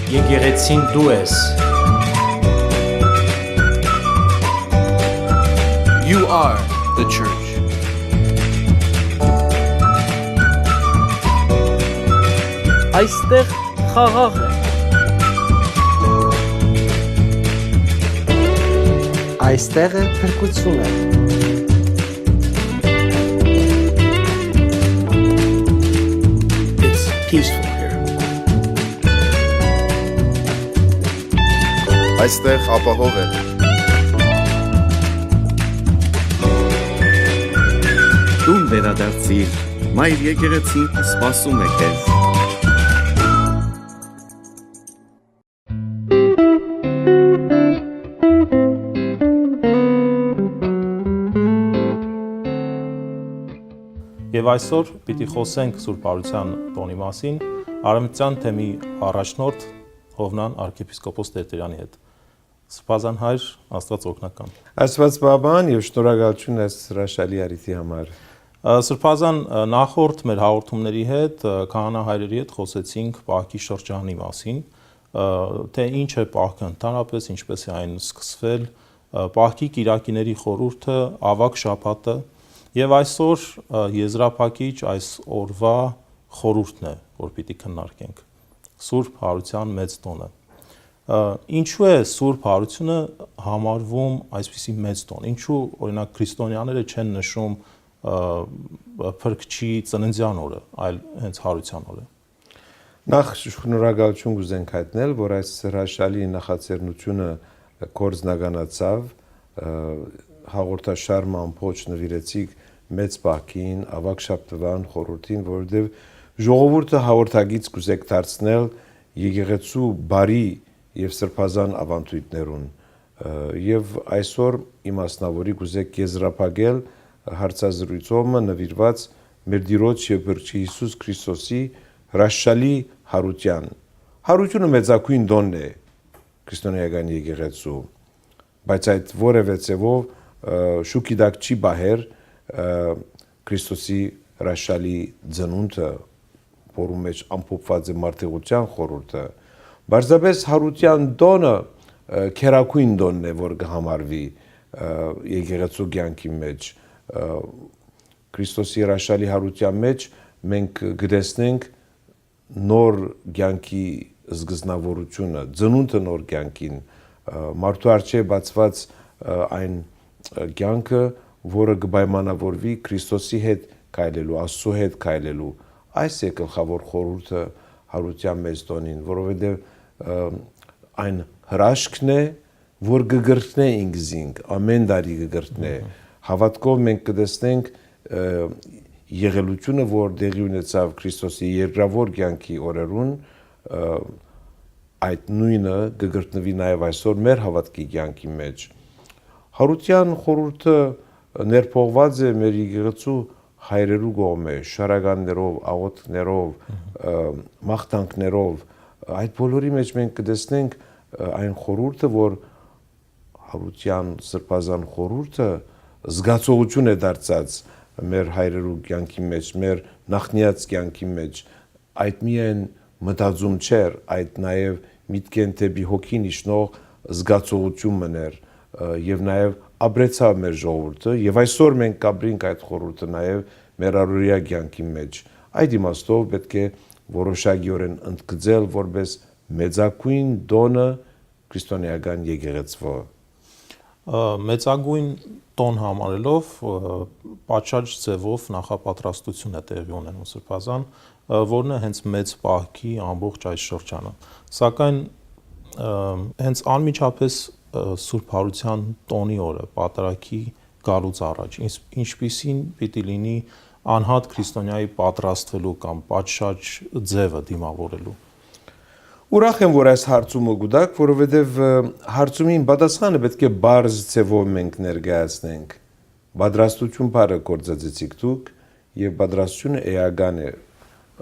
Եկեղեցին դու ես. You are the church. Այստեղ խաղաղ է. Այստեղ փրկություն է. It's peaceful here. Այստեղ ապահով է. Տուն վերադարձիր, մայր եկեղեցին սպասում է քեզ։ Եվ այսօր պիտի խոսենք Սուրբ Արության տոնի մասին Արևմտյան թեմի առաջնորդ Հովնան arczepiskopos Տերտերյանի հետ։ Սրբազան հայր, Աստված օգնական։ Աստված բաբան եւ շնորհակալություն այս հրաշալի արիթի համար։ Սրբազան նախորդ մեր հաղորդումների հետ քահանա հայրերի հետ խոսեցինք Պահքի շրջանի մասին, թե ինչ է Պահքը ընդհանրապես, ինչպես է այն սկսվել, Պահքի կիրակիների խորհուրդը, ավագ շաբաթը եւ այսօր եզրափակիչ այս օրվա խորհուրդն է, որ պիտի քննարկենք։ Սուրբ Հարության մեծ տոնը։ Ինչու է Սուրբ Հարությունը համարվում այսպիսի մեծ տոն։ Ինչու օրինակ քրիստոնյաները չեն նշում Փրկչի ծննդյան օրը, այլ հենց Հարության օրը։ Նախ շնորհակալություն կուզենք հայտնել, որ այս հրաշալի նախաձեռնությունը կորձնականացավ, հաղորդաշարը ամբողջ նվիրեցիք մեծ Պահքին, ավագ շաբթվան խորհրդին, որովհետև ժողովուրդը հաղորդագից կուզեք դարձնել եկեղեցու բարի եւ սրբազան ավանդույթներուն եւ այսօր իմաստնավորի կուզեք եզրափակել հարցազրույցումը նվիրված մեր Տիրոջ եւ Փրկչի Հիսուս Քրիստոսի հրաշալի հարության։ Հարությունը մեծակույն տոնն է քրիստոնեական եկեղեցու, բայց այդ որևէ ցևով շուքի դակ չի բահեր Քրիստոսի հրաշալի ծնունդը, որում մեջ ամփոփված է մարդեղության խորհուրդը, բարձրապես հարության տոնը քերակույն տոնն է, որ կհամարվի եկեղեցու կյանքի մեջ։ Քրիստոսի հրաշալի հարության մեջ մենք գտեսնենք նոր կյանքի զգզնավորությունը, ծնունդը նոր կյանքին, մարդու առջև բացված այն կյանքը, որը կպայմանավորվի Քրիստոսի հետ քայլելու, Աստծո հետ քայլելու, այս է գլխավոր խորհուրդը հարության մեծ տոնին, որովհետև այն հրաշքն է, որ կգրտնե ինքզինք, ամեն տարի կգրտնե, հավատքով մենք կտեսնենք եղելությունը, որ տեղի ունեցավ Քրիստոսի երկրավոր կյանքի օրերուն, այդ նույնը կգրտնվի նաև այսօր մեր հավատքի կյանքի մեջ։ Հարության խորհուրդը ներփոխված է մեր եկեղեցու հայրերու կողմէ, շարականներով, աղոթքներով, մաղթանքներով, այդ բոլորի մեջ մենք կտեսնենք այն խորհուրդը, որ հարության սրբազան խորհուրդը զգացողություն է դարձած մեր հայրերու կյանքի մեջ, մեր նախնիած կյանքի մեջ, այդ միայն մտածում չէր, այդ նաև միտքեն թեպի հոգին իջնող զգացողություն մներ եւ նաև ապրեցավ մեր ժողովուրդը եւ այսօր մենք կապրինք այդ խորհուրդը նաև մեր առօրյա կյանքի մեջ։ Այդ իմաստով պետք է որոշակիորեն ընդգծել որպես մեծակույն տոնը քրիստոնեական եկեղեցվո։ Մեծագույն տոն համարելով պատշաճ ձևով նախապատրաստություն է տեղի ունենում սրբազան, որն է հենց մեծ Պահքի ամբողջ այս շրջանը։ Սակայն հենց անմիջապես Սուրբ Հարության տոնի օրը, պատարագի գալուց առաջ, ինչպիսին պիտի լինի անհատ քրիստոնյայի պատրաստվելու կամ պատշաճ ձևը դիմավորելու։ Ուրախ եմ, որ այս հարցումը գուտակ, որովհետև հարցումին պատասխանը պետք է բարձ ձևով մենք ներկայացնենք։ Պատրաստություն բառը գործածեցիք դուք եւ պատրաստությունը էական է։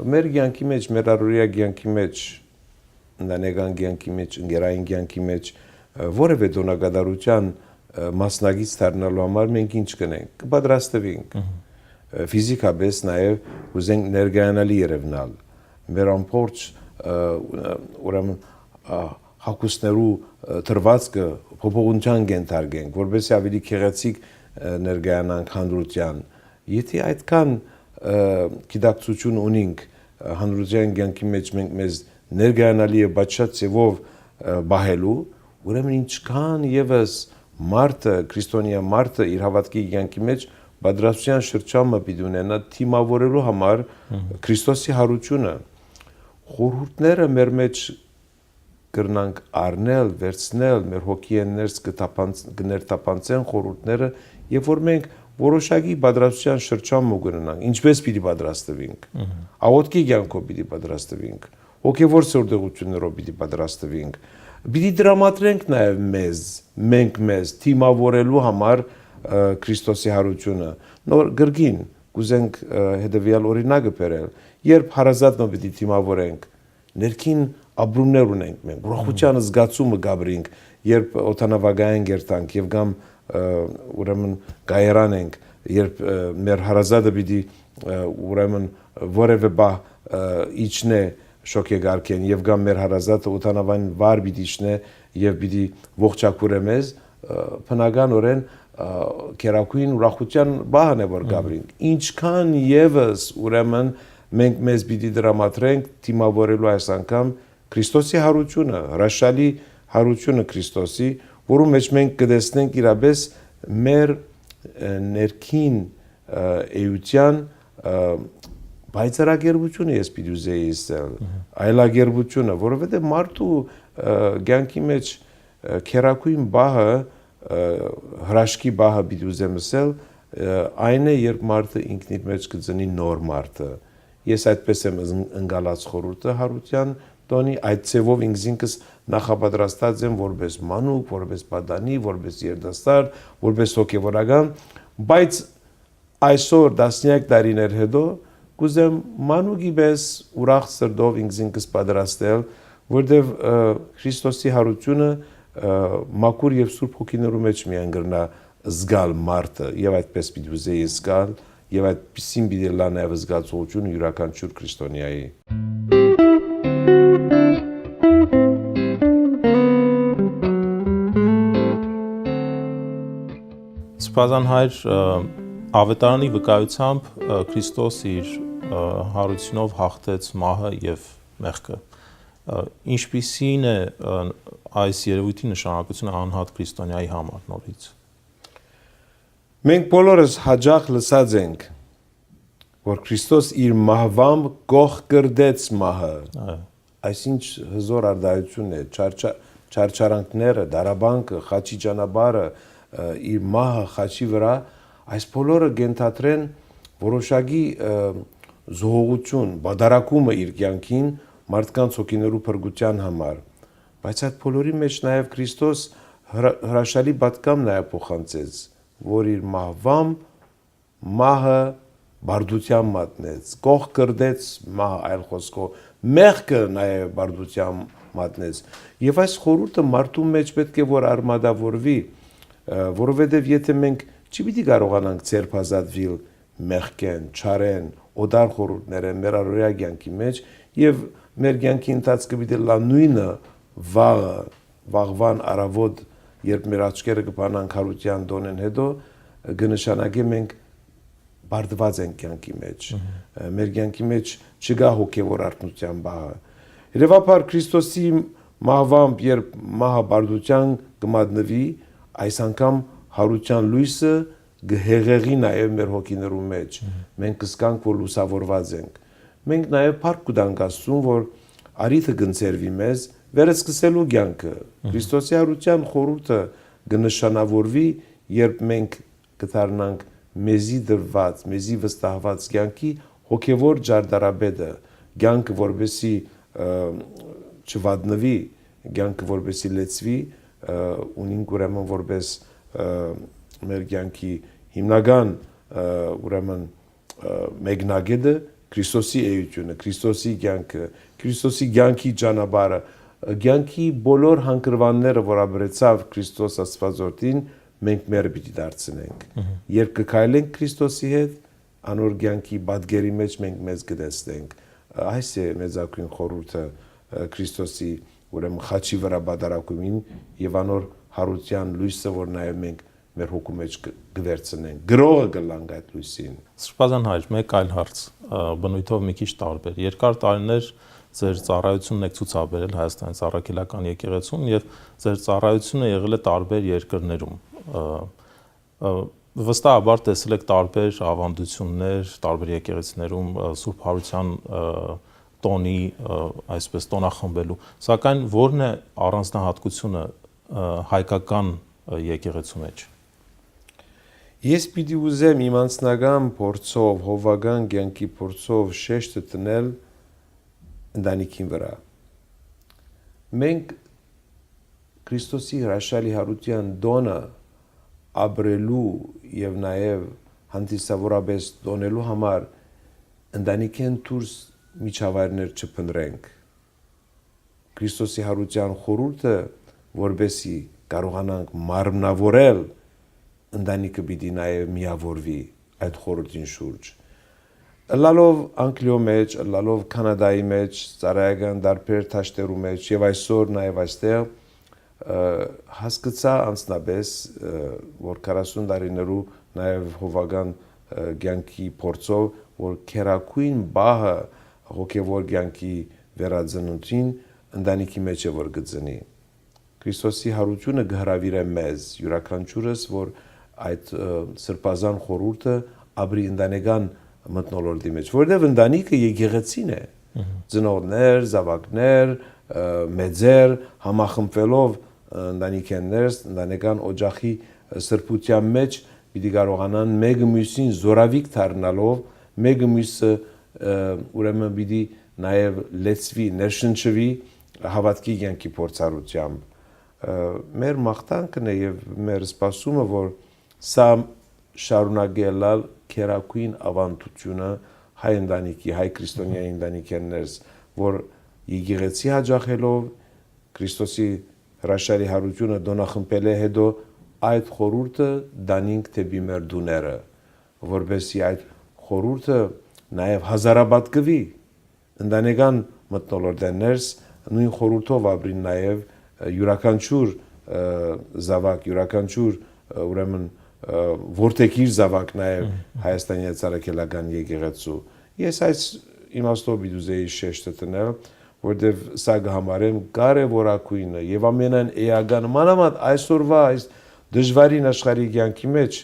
Մեր կյանքի մեջ, մեր առօրյա կյանքի մեջ, ընտանեկան կյանքի մեջ, ընկերային կյանքի մեջ որևէ տոնակատարության մասնագից դառնալու համար մենք ինչ կնենք, կպատրաստվենք։ ֆիզիկապես նաև ուզենք ներգայանալի երևնալ մեր ամբողջ ուրեմն հակուսներու թրվածքը փոփոխության կենթարկենք, որովհետեւ ավելի քեղեցիկ ներգայանանք հանրության։ Եթե այդքան գիտակցություն ունենք հանրության կյանքի մեջ մենք մեզ ներգայանալի եւ բաչած ձևով բահելու, ուրեմն ինչքան եւս մարդը, քրիստոնյա մարդը իր հավատքի կյանքի մեջ պատրաստության շրջանը պիտի ունենա թիմավորելու համար Քրիստոսի հարությունը։ Խորհուրդները մեր մեջ կրնանք առնել, վերցնել, մեր հոգին ներս կներտապանցեն խորհուրդները, երբ որ մենք որոշակի պատրաստության շրջան մոգնանանք, ինչպես պիտի պատրաստվենք, աղոթքի կյանքով պիտի պատրաստվենք, հոգևոր սորդեղություններով պիտի պատրաստվենք, պիտի դրամատրենք նաև մեզ թիմավորելու համար Քրիստոսի հարությունը։ Նոր գրգին կուզենք հետևյալ օրինակը բերել, երբ հարազատն պիտի թիմավորենք, ներքին ապրումներ ունենք մենք, ուրախության զգացումը գաբրինք, երբ օտանավագային գերտանք եւ գամ ուրեմն գայրանենք, երբ մեր հարազատը պիտի ուրեմն որևէ բա իջնե շոկեգարքեն եւ գամ մեր հարազատը օտանավային վար պիտի իջնե եւ պիտի ողջակուրե մեզ, բնականորեն քերակույն ուրախության բահն է որ գաբրինք։ Ինչքան եւս ուրեմն մենք մեզ պիտի դրամատրենք թիմավորելու այս անգամ Քրիստոսի հարությունը, հրաշալի հարությունը Քրիստոսի, որում մեջ մենք կտեսնենք իրապես մեր ներքին էության բայցարագերբությունը ես պիտի ուզեի ասել, այլագերբությունը, որովհետև մարդու կյանքի մեջ քերակույն բահը, հրաշքի բահը պիտի ուզեմ ասել, այն է, երբ մարդը ինքնին մեջ կծնի նոր մարդը։ Ես այդպես եմ ընկալած խորհուրդը հարության տոնի, այդ ցևով ինքս նախապատրաստած եմ որպես մանուկ, որպես պատանի, որպես երիտասարդ, որպես հոգևորական, բայց այսօր 10 տարիներ հետո կուզեմ մանուկի պես ուրախ սրտով ինքս պատրաստել, որտեղ Քրիստոսի հարությունը մաքուր եւ սուրբ հոգիներու մեջ միայն գրնա զգալ մարդը եւ այդպես պիտի ուզեի զգալ եւ այդպեսին պիտի լա նաեւ զգացողությունը յուրաքանչյուր քրիստոնյայի։ Սպազան հայր ավետարանի վկայությամբ Քրիստոս իր հարությունով հաղթեց մահը եւ մեղքը։ Ինչպիսին է այս երևույթի նշանակությունը անհատ քրիստոնյայի համար նորից։ Մենք բոլորս հաջող լսած ենք, որ Քրիստոս իր մահվամբ գող կրդեց մահը։ Այսինչ հզոր արդայություն է, չարչարանքները, դարաբանքը, խաչի ճանապարհը, իր մահը խաչի վրա, այս բոլորը գենթադրեն որոշակի զոհողություն, բադարակումը իր կյանքին մարդկանց հոգիներու փրկության համար։ Բայց այդ բոլորի մեջ նաև Քրիստոս հրաշալի պատգամ նաև փոխանցեց, որ իր մահվամբ մահը բարդության մատնեց, գող կրդեց մահը, այլ խոսքով, մեղքը նաև բարդության մատնեց։ Եվ այս խորհուրդը մարդու մեջ պետք է որ արմատավորվի, որովհետև եթե մենք չի պիտի կարողանանք ցերփազատվել մեղքեն, չարեն, օդար խորհուրդներեն մեր առօրյա կյանքի մեջ եւ մեր կյանքի ընթացքը պիտի լա նույնը վաղվան առավոտ, երբ մեր աչքերը կփանան քարության դոնեն հետո, կնշանակի մենք բարդված ենք կյանքի մեջ, մեր կյանքի մեջ չկա հոգևոր արթնության բահը։ Հետևաբար Քրիստոսի մահվամբ, երբ մահը բարդության կմատնվի, այս անգամ հարության լույսը կհեղեղի նաև մեր հոգիներու մեջ, մենք կզգանք, որ լուսավորված ենք։ Մենք նաև փառք կտանք Աստծուն, որ արիթը կընձեռվի մեզ վերսկսելու կյանքը։ Քրիստոսի հարության խորհուրդը կնշանավորվի, երբ մենք կդառնանք մեզի դրված, մեզի վստահված կյանքի հոգևոր ջարդարաբեդը, կյանքը որպեսի չվատնվի, կյանքը որպեսի լեցվի, ունենք ուրեմն որպես մեր կյանքի հիմնական ուրեմն մեկնագետը Քրիստոսի էությունը, Քրիստոսի կյանքը, Քրիստոսի կյանքի ճանապարհը, կյանքի բոլոր հանգրվանները, որ ապրեցավ Քրիստոս Աստվածորդին, մենք մեր պիտի դարձնենք։ Երբ կքայլենք Քրիստոսի հետ, անոր կյանքի բادگերի մեջ մենք մեզ գտեցնենք այս է մեծակույն խորհուրդը Քրիստոսի ուրեմն խաչի վրա բادرակումին եւ անոր հարության լույսը որ նաեւ մենք մեր հոգու մեջ գվերցնենք գրողը գլանք այդ լույսին Սրբազան հայր մեկ այլ հարց բնույթով մի քիչ տարբեր երկար տարիներ ձեր ծառայությունն եք ցուցաբերել Հայաստանի Առաքելական եկեղեցում եւ ձեր ծառայությունը եղել է տարբեր երկրներում վստահաբար տեսել եք տարբեր ավանդություններ տարբեր եկեղեցիներում Սուրբ Հարության տոնի այսպես տոնախմբելու սակայն որն է առանձնահատկությունը հայկական եկեղեցու մեջ Ես պիտի ուզեմ իմ անձնական փորձով հովական կյանքի փորձով շեշտը տնել ընտանիքին վրա մենք Քրիստոսի հրաշալի հարության դոնը ապրելու եւ նաեւ հանդիսավորապես դոնելու համար ընտանիքեն դուրս միջավայրներ չփնտրենք Քրիստոսի հարության խորհուրդը որբեսի կարողանանք մարմնավորել ընտանիքը պիտի նաեւ միավորվի այդ խորհրդին շուրջ լալով Անգլիո մեջ լալով Կանադայի մեջ ծառայական դարբեր թաշտերու մեջ եւ այսօր նաեւ այստեղ հասկացա անցնաբես որ 40 տարիներու նաև հովական կյանքի փորձով որ քերակույն բահը հոգևոր կյանքի վերածնունդին ընտանիքի մեջ է որ գծնի Քրիստոսի հարությունը գհրավիր է մեզ յուրաքանչյուրս որ այդ սրբազան խորհուրդը ապրի ընտանեկան մթնոլորտի մեջ որովհետև ընտանիքը եկեղեցին է ծնողներ զավակներ մեծեր համախմբվելով ընտանիքներս ընտանեկան օջախի սրբության մեջ պիտի կարողանան մեկը մյուսին զորավիք դառնալով մեկը մյուսը ուրեմն պիտի նաև լեցվի ներշնչվի հավատքի կյանքի փորձառությամբ մեր մաղթանքն է եւ մեր սպասումը որ սա շարունակելալ քերակույն ավանդությունը հայ ընտանիքի հայ քրիստոնյայի ընտանիքներս որ եկեղեցի հաջողելով Քրիստոսի հրաշալի հարությունը դոնախմբել է հետո այդ խորհուրդը դանինք դեպի մեր դուները որբեսի այդ խորհուրդը նաև հազարաբատկվի ընտանեկան մթնոլորտներս նույն խորհուրդով ապրին նաև յուրաքանչյուր զավակ յուրաքանչյուր ուրեմն որտեղիր զավակ նաև Հայաստանի Առաքելական եկեղեցու ես այս իմաստով դուզեի շեշտը տնել որտեվ սա գհամարեմ կարևորակույնը եւ ամենայն էական մանավանդ այսօրվա այս դժվարին աշխարհի կյանքի մեջ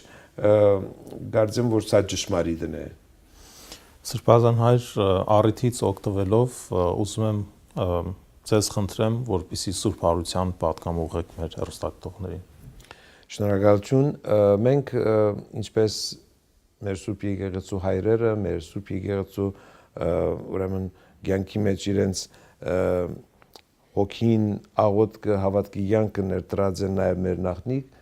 կարծեմ որ սա ճշմարիտն է Սրբազան հայր առիթից օգտվելով ուզում եմ ձեզ խնդրեմ որպեսզի Սուրբ Հարության պատգամ ուղղեք մեր հեռուստադիտողներին Շնորհակալություն մենք ինչպես մեր Սուրբ Եկեղեցու հայրերը մեր Սուրբ Եկեղեցու ուրեմն կյանքի մեջ իրենց հոգին աղոթքը հավատքի կյանքը ներդրած են նաև մեր նախնիկ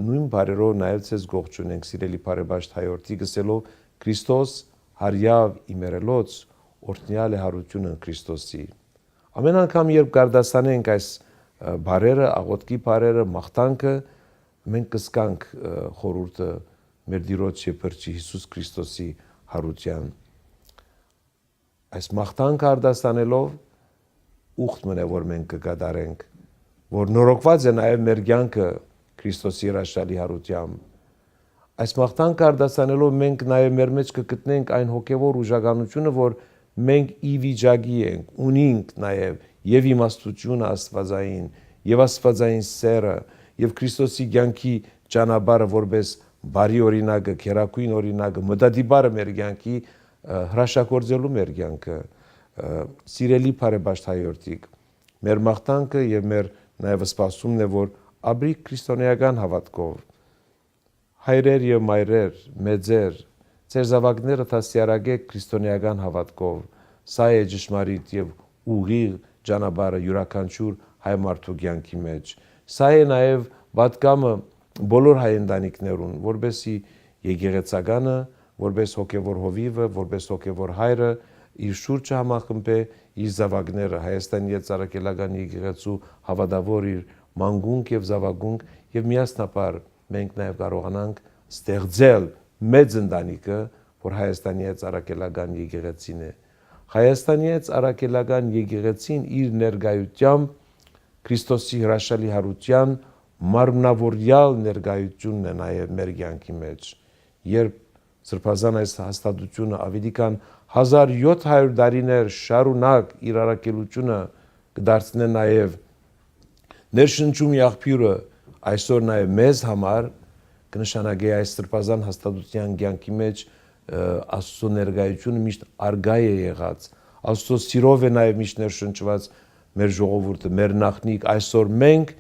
նույն բարերով նաև ցեզ գողջունենք սիրելի բարեբաշտ հայորդի գսելով Քրիստոս հարյավ իմերելոց օրհնյալ է հարությունը Քրիստոսի ամեն անգամ երբ կարդասանենք այս բարերը աղոթքի բարերը մաղթանքը մենք կսկանք խորհուրդը մեր Տիրոջ եւ Փրկիչ Հիսուս Քրիստոսի հարության այս մաղթանքը արդասանելով ուխտ մնե որ մենք կկատարենք որ նորոգված է նաև մեր կյանքը Քրիստոսի հրաշալի հարությամբ այս մաղթանքը արդասանելով մենք նաև մեր մեջ կգտնենք այն հոգևոր ուժականությունը որ մենք ի վիճակի ենք ունենք նաև եւ իմաստությունը աստվածային եւ աստվածային սերը եւ Քրիստոսի կյանքի ճանապարհը որպես բարի օրինակը քերակույն օրինակը մտադիբարը մեր կյանքի հրաշագործելու մեր կյանքը սիրելի բարեբաշտ հայորդիկ մեր մաղթանքը եւ մեր նաեւ սպասումն է որ ապրի քրիստոնեական հավատքով հայրեր եւ մայրեր մեծեր ձեր զավակները դասյարակեք քրիստոնեական հավատքով սա է ճշմարիտ եւ ուղիղ ճանապարհը յուրաքանչյուր հայ մարդու կյանքի մեջ սա է նաեւ պատգամը բոլոր հայ ընտանիքներուն որբեսի եկեղեցականը որպես հոգևոր հովիվը, որպես հոգևոր հայրը իր շուրջը համախմբե իր զավակները Հայաստանի Առաքելական եկեղեցու հավատավոր իր մանգունք եւ զավակունք եւ միասնապար մենք նաեւ կարողանանք ստեղծել մեծ ընտանիքը, որ Հայաստանի այս արաքելական եկեղեցին է։ Հայաստանի այս արաքելական եկեղեցին իր ներկայությամբ Քրիստոսի հրաշալի հարության մարմնավորյալ ներկայությունն է նաև մեր կյանքի մեջ։ Երբ Սրբազան այս հաստատությունը ավելի քան 1700 տարիներ շարունակ իր առաքելությունը կդարձնե նաև ներշնչումի աղբյուրը այսօր նաև մեզ համար կնշանակի այս Սրբազան հաստատության կյանքի մեջ Աստծո ներկայությունը միշտ արգա է եղած, Աստծո սիրով է նաև միշտ ներշնչված մեր ժողովուրդը, մեր նախնիկ, այսօր մենք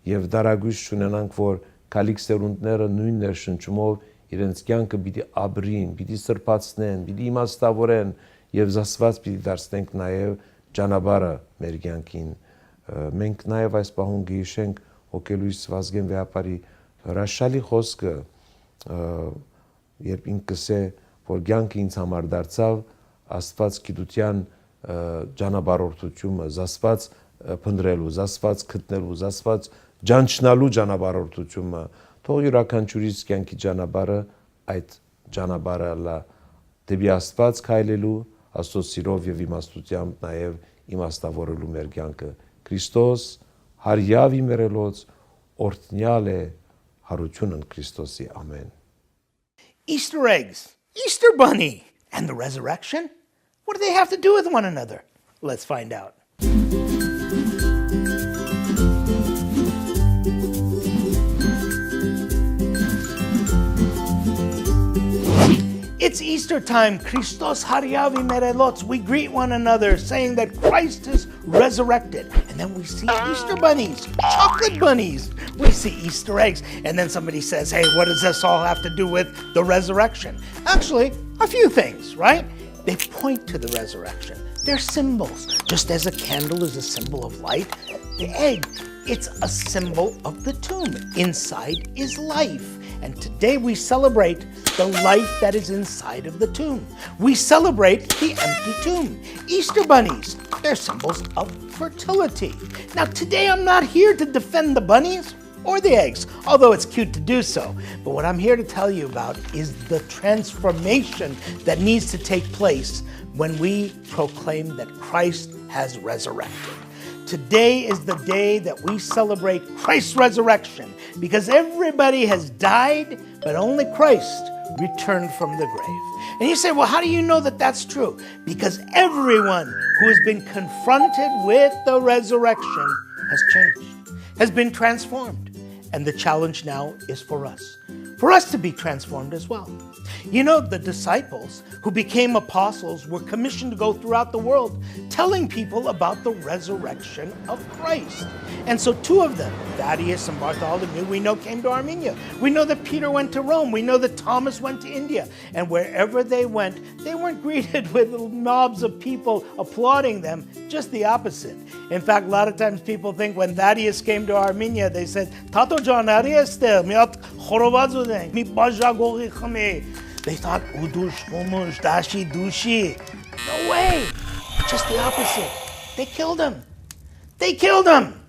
եւ դարագույս ունենանք, որ քալիք սերունդները նույն ներշնչումով իրենց կյանքը պիտի ապրին, պիտի սրբացնեն, պիտի իմաստավորեն եւ զասված պիտի դարձնենք նաեւ ճանապարհը մեր կյանքին։ Մենք նաեւ այս պահուն գիշենք հոգելույս Վազգեն Վեհապարի հրաշալի խոսքը, երբ ինքս է, որ կյանքը ինձ համար դարձավ Աստված գիտության ճանապարհորդությունը, զասված փնտրելու, զասված գտնելու, զասված ճանչնալու ճանապարհորդությունը, թող յուրաքանչյուրիս կյանքի ճանապարհը այդ ճանապարհը լա դեպի Աստված քայլելու, Աստծո սիրով եւ իմաստությամբ նաեւ իմաստավորելու մեր կյանքը։ Քրիստոս հարյավ իմերելոց օրհնյալ է հարությունն Քրիստոսի ամեն։ Easter eggs, Easter bunny, and the resurrection? What do they have to do with one another? Let's find out. It's Easter time, Christos Hariavi Merelotz. We greet one another saying that Christ is resurrected. And then we see Easter bunnies, chocolate bunnies. We see Easter eggs. And then somebody says, hey, what does this all have to do with the resurrection? Actually, a few things, right? They point to the resurrection. They're symbols. Just as a candle is a symbol of light, the egg, it's a symbol of the tomb. Inside is life. And today we celebrate the life that is inside of the tomb. We celebrate the empty tomb. Easter bunnies, they're symbols of fertility. Now today I'm not here to defend the bunnies or the eggs, although it's cute to do so. But what I'm here to tell you about is the transformation that needs to take place when we proclaim that Christ has resurrected. Today is the day that we celebrate Christ's resurrection because everybody has died, but only Christ returned from the grave. And you say, well, how do you know that that's true? Because everyone who has been confronted with the resurrection has changed, has been transformed. And the challenge now is for us to be transformed as well. You know, the disciples who became apostles were commissioned to go throughout the world telling people about the resurrection of Christ. And so two of them, Thaddeus and Bartholomew, we know came to Armenia. We know that Peter went to Rome. We know that Thomas went to India. And wherever they went, they weren't greeted with mobs of people applauding them, just the opposite. In fact, a lot of times people think when Thaddeus came to Armenia, they said, Tato John, they thought, udush, umush, dashi, dushi. No way. Just the opposite. They killed him. They killed him.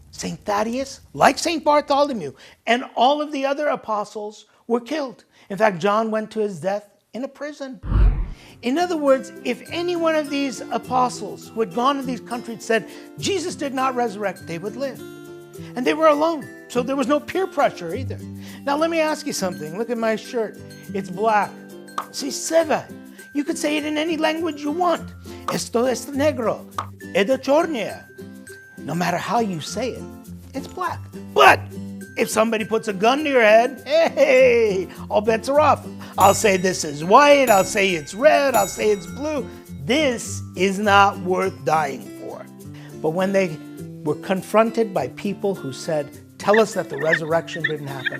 St. Thaddeus, like St. Bartholomew, and all of the other apostles were killed. In fact, John went to his death in a prison. In other words, if any one of these apostles who had gone to these countries said, Jesus did not resurrect, they would live. And they were alone, so there was no peer pressure either. Now let me ask you something. Look at my shirt. It's black. Si seva. You could say it in any language you want. Esto es negro. Edo chornia. No matter how you say it, it's black. But if somebody puts a gun to your head, hey, all bets are off. I'll say this is white. I'll say it's red. I'll say it's blue. This is not worth dying for. But when they were confronted by people who said, tell us that the resurrection didn't happen,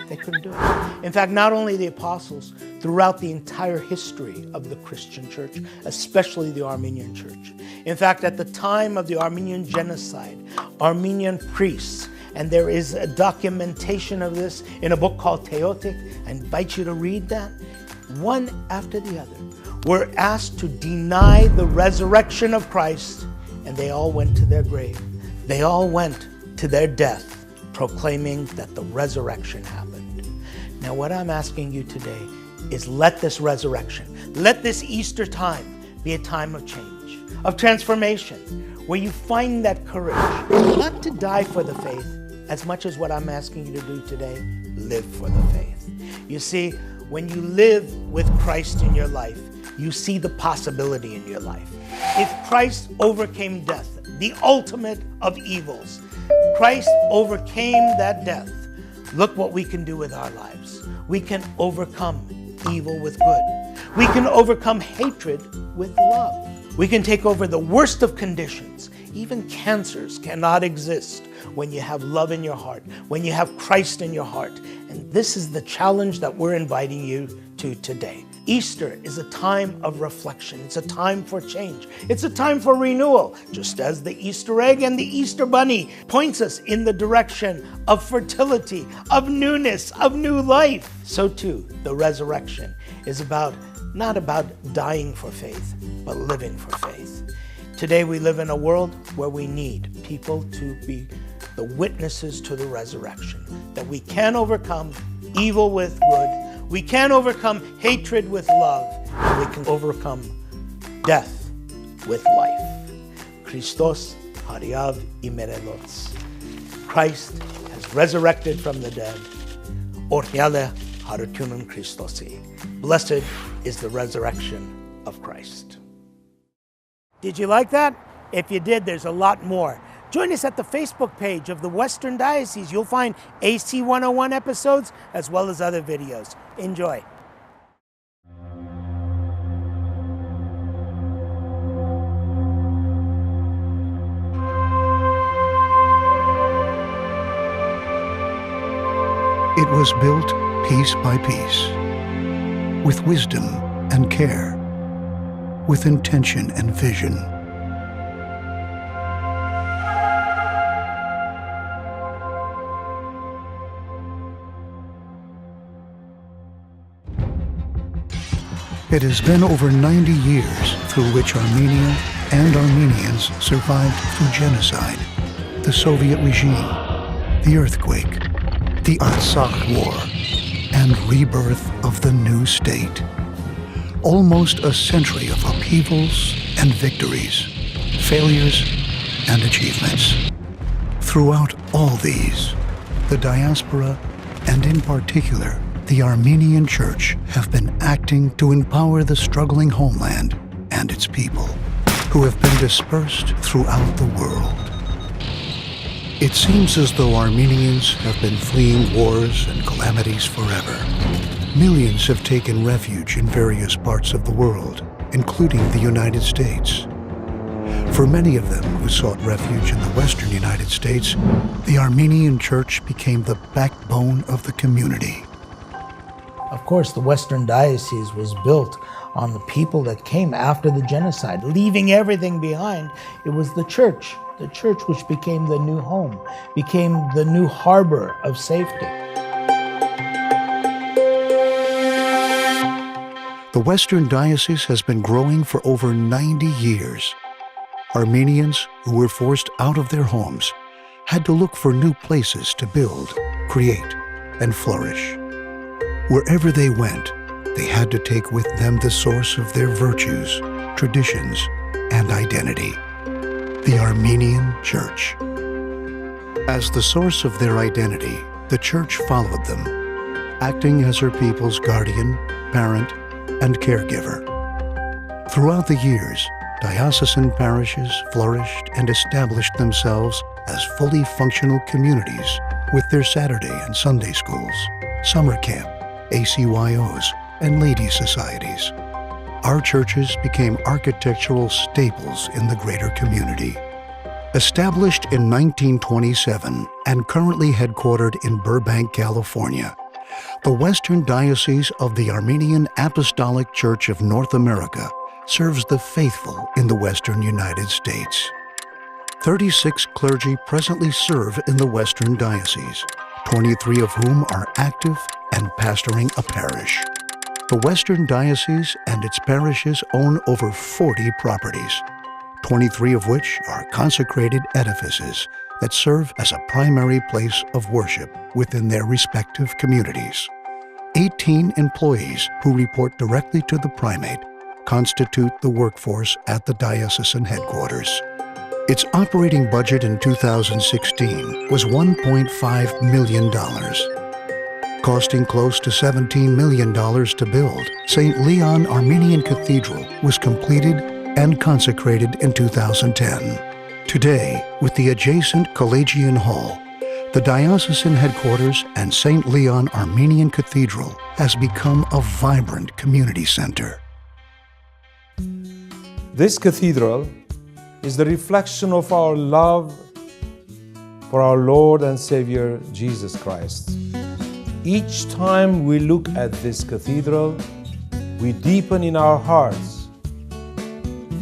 they couldn't do it. In fact, not only the apostles, throughout the entire history of the Christian church, especially the Armenian church. In fact, at the time of the Armenian genocide, Armenian priests, and there is a documentation of this in a book called Theotic, I invite you to read that, one after the other, were asked to deny the resurrection of Christ, and they all went to their grave. They all went to their death, proclaiming that the resurrection happened. Now, what I'm asking you today is let this resurrection, let this Easter time be a time of change, of transformation, where you find that courage, not to die for the faith, as much as what I'm asking you to do today, live for the faith. You see, when you live with Christ in your life, you see the possibility in your life. If Christ overcame death, the ultimate of evils, Christ overcame that death, look what we can do with our lives. We can overcome evil with good. We can overcome hatred with love. We can take over the worst of conditions. Even cancers cannot exist when you have love in your heart, when you have Christ in your heart. And this is the challenge that we're inviting you to today. Easter is a time of reflection. It's a time for change. It's a time for renewal. Just as the Easter egg and the Easter bunny points us in the direction of fertility, of newness, of new life, so too the resurrection is not about dying for faith, but living for faith. Today we live in a world where we need people to be the witnesses to the resurrection, that we can overcome evil with good, we can overcome hatred with love, and we can overcome death with life. Christos hariav imerelots. Christ has resurrected from the dead. Orhiale harutunum Christosi. Blessed is the resurrection of Christ. Did you like that? If you did, there's a lot more. Join us at the Facebook page of the Western Diocese. You'll find AC 101 episodes as well as other videos. Enjoy. It was built piece by piece, with wisdom and care, with intention and vision. It has been over 90 years through which Armenia and Armenians survived through genocide, the Soviet regime, the earthquake, the Artsakh War, and rebirth of the new state. Almost a century of upheavals and victories, failures and achievements. Throughout all these, the diaspora, and in particular, the Armenian Church, have been acting to empower the struggling homeland and its people, who have been dispersed throughout the world. It seems as though Armenians have been fleeing wars and calamities forever. Millions have taken refuge in various parts of the world, including the United States. For many of them who sought refuge in the Western United States, the Armenian Church became the backbone of the community. Of course, the Western Diocese was built on the people that came after the genocide, leaving everything behind. It was the church which became the new home, became the new harbor of safety. The Western Diocese has been growing for over 90 years. Armenians who were forced out of their homes had to look for new places to build, create, and flourish. Wherever they went, they had to take with them the source of their virtues, traditions, and identity, the Armenian Church. As the source of their identity, the Church followed them, acting as her people's guardian, parent, and caregiver. Throughout the years, diocesan parishes flourished and established themselves as fully functional communities with their Saturday and Sunday schools, summer camp, ACYOs, and ladies' societies. Our churches became architectural staples in the greater community. Established in 1927 and currently headquartered in Burbank, California, the Western Diocese of the Armenian Apostolic Church of North America serves the faithful in the Western United States. 36 clergy presently serve in the Western Diocese, 23 of whom are active and pastoring a parish. The Western Diocese and its parishes own over 40 properties, 23 of which are consecrated edifices that serve as a primary place of worship within their respective communities. 18 employees who report directly to the primate constitute the workforce at the diocesan headquarters. Its operating budget in 2016 was $1.5 million. Costing close to $17 million to build, St. Leon Armenian Cathedral was completed and consecrated in 2010. Today, with the adjacent Collegian Hall, the diocesan headquarters and St. Leon Armenian Cathedral has become a vibrant community center. This cathedral is the reflection of our love for our Lord and Savior Jesus Christ. Each time we look at this cathedral, we deepen in our hearts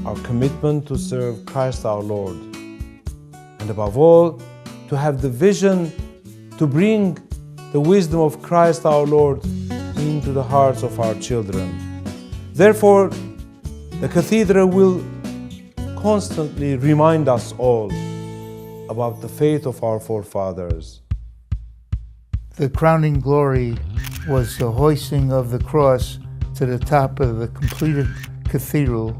our commitment to serve Christ our Lord, and above all, to have the vision to bring the wisdom of Christ our Lord into the hearts of our children. Therefore, the cathedral will constantly remind us all about the faith of our forefathers. The crowning glory was the hoisting of the cross to the top of the completed cathedral,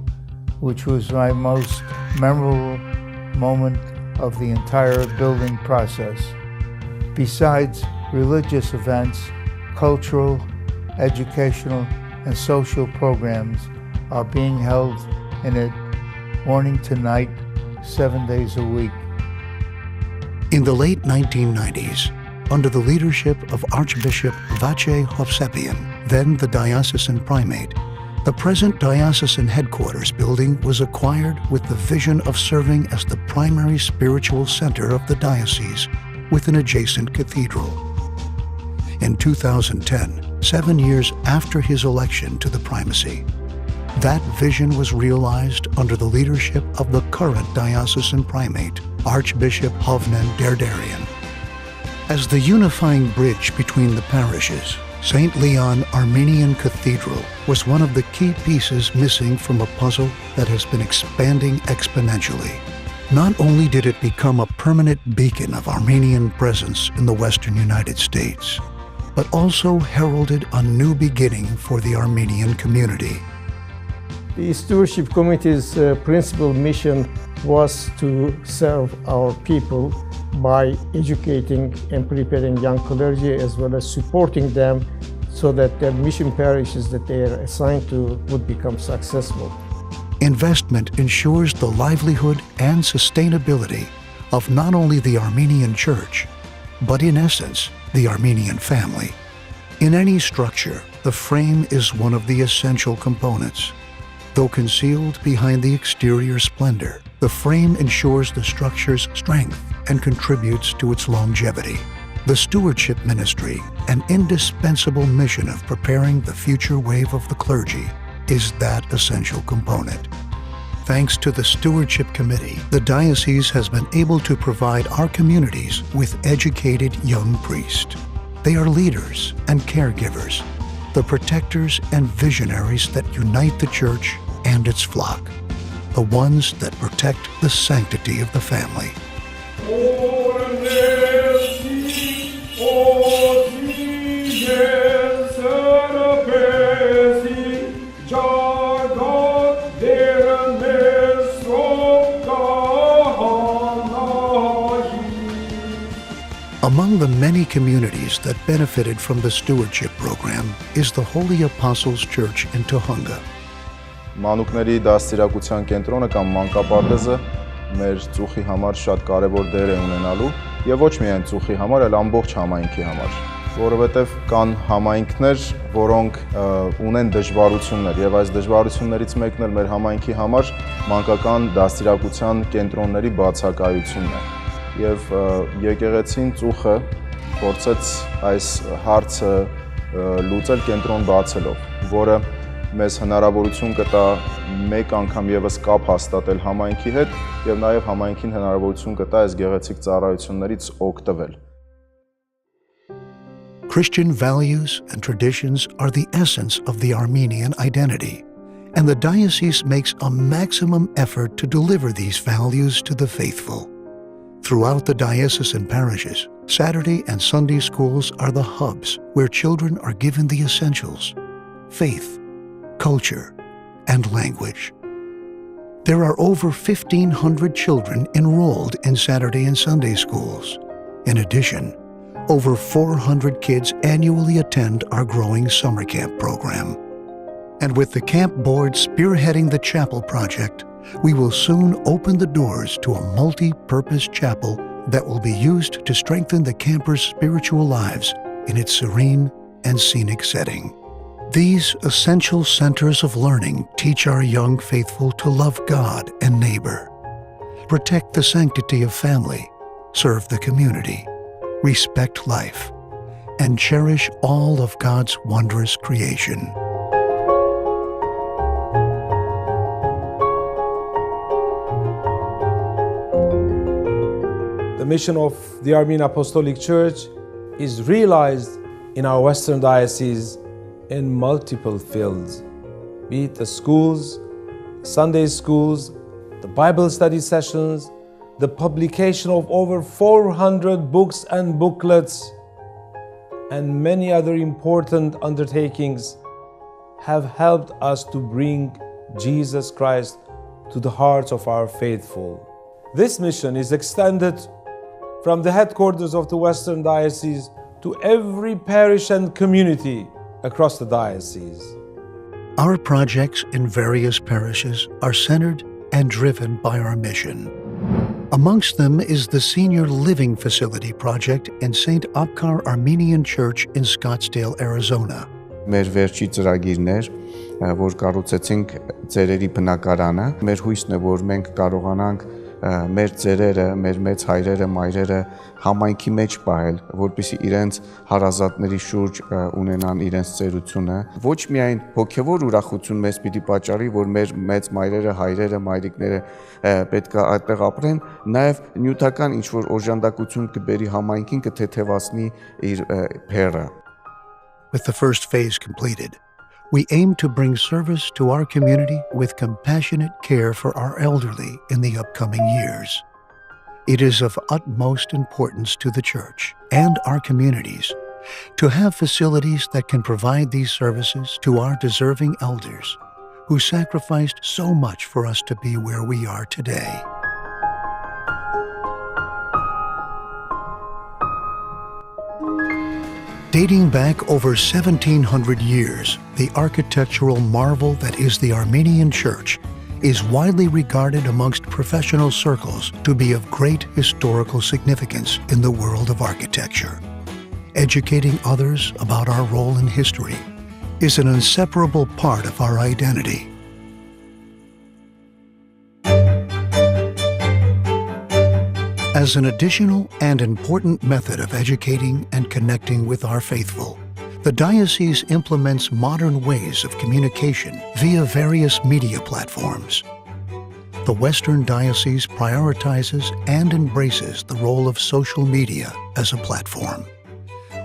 which was my most memorable moment of the entire building process. Besides religious events, cultural, educational, and social programs are being held in it morning to night, 7 days a week. In the late 1990s, under the leadership of Archbishop Vache Hovsepian, then the diocesan primate, the present diocesan headquarters building was acquired with the vision of serving as the primary spiritual center of the diocese with an adjacent cathedral. In 2010, 7 years after his election to the primacy, that vision was realized under the leadership of the current diocesan primate, Archbishop Hovnen Derderian. As the unifying bridge between the parishes, St. Leon Armenian Cathedral was one of the key pieces missing from a puzzle that has been expanding exponentially. Not only did it become a permanent beacon of Armenian presence in the Western United States, but also heralded a new beginning for the Armenian community. The Stewardship Committee's principal mission was to serve our people by educating and preparing young clergy, as well as supporting them so that their mission parishes that they are assigned to would become successful. Investment ensures the livelihood and sustainability of not only the Armenian Church, but in essence, the Armenian family. In any structure, the frame is one of the essential components. Though concealed behind the exterior splendor, the frame ensures the structure's strength and contributes to its longevity. The stewardship ministry, an indispensable mission of preparing the future wave of the clergy, is that essential component. Thanks to the Stewardship Committee, the diocese has been able to provide our communities with educated young priests. They are leaders and caregivers, the protectors and visionaries that unite the church and its flock, the ones that protect the sanctity of the family. Among the many communities that benefited from the stewardship program is the Holy Apostles Church in Tuhunga. Մանուկների դաստիարակության կենտրոնը կամ մանկապարտեզը մեր ծուխի համար շատ կարևոր դեր է ունենալու եւ ոչ միայն ծուխի համար, այլ ամբողջ համայնքի համար, որովհետեւ կան համայնքներ, որոնք ունեն դժվարություններ եւ այս դժվարություններից մեկն էլ մեր համայնքի համար մանկական դաստիարակության կենտրոնների բացակայությունն է եւ եկեղեցին ծուխը փորձեց այս հարցը լուծել կենտրոն բացելով, որը մեզ հնարավորություն կտա մեկ անգամ եւս կապ հաստատել համայնքի հետ եւ նաեւ համայնքին հնարավորություն կտա այս գեղեցիկ ծառայություններից օգտվել. Christian values and traditions are the essence of the Armenian identity, and the diocese makes a maximum effort to deliver these values to the faithful. Throughout the diocesan parishes, Saturday and Sunday schools are the hubs where children are given the essentials: faith, culture, and language. There are over 1,500 children enrolled in Saturday and Sunday schools. In addition, over 400 kids annually attend our growing summer camp program. And with the camp board spearheading the chapel project, we will soon open the doors to a multi-purpose chapel that will be used to strengthen the campers' spiritual lives in its serene and scenic setting. These essential centers of learning teach our young faithful to love God and neighbor, protect the sanctity of family, serve the community, respect life, and cherish all of God's wondrous creation. The mission of the Armenian Apostolic Church is realized in our Western Diocese in multiple fields, be it the schools, Sunday schools, the Bible study sessions, the publication of over 400 books and booklets, and many other important undertakings have helped us to bring Jesus Christ to the hearts of our faithful. This mission is extended from the headquarters of the Western Diocese to every parish and community across the diocese. Our projects in various parishes are centered and driven by our mission. Amongst them is the Senior Living Facility project in St. Abkar Armenian Church in Scottsdale, Arizona. Մեր վերջի ծրագիրն էր, որ կառուցեցինք ծերերի բնակարանը։ Մեր հույսն է, որ մենք կարողանանք մեր ծերերը, մեր մեծ հայրերը, մայրերը համայնքի մեջ պահել, որպեսզի իրենց հարազատների շուրջ ունենան իրենց ծերությունը։ Ոչ միայն հոգևոր ուրախություն մեզ պիտի պատճառի, որ մեր մեծ մայրերը, հայրերը, մայրիկները պետք է այդտեղ ապրեն, նաև նյութական ինչ-որ օժանդակություն կբերի համայնքին, կթեթևացնի իր փերը։ With the first phase completed, we aim to bring service to our community with compassionate care for our elderly in the upcoming years. It is of utmost importance to the Church and our communities to have facilities that can provide these services to our deserving elders who sacrificed so much for us to be where we are today. Dating back over 1,700 years, the architectural marvel that is the Armenian Church is widely regarded amongst professional circles to be of great historical significance in the world of architecture. Educating others about our role in history is an inseparable part of our identity. As an additional and important method of educating and connecting with our faithful, the diocese implements modern ways of communication via various media platforms. The Western Diocese prioritizes and embraces the role of social media as a platform.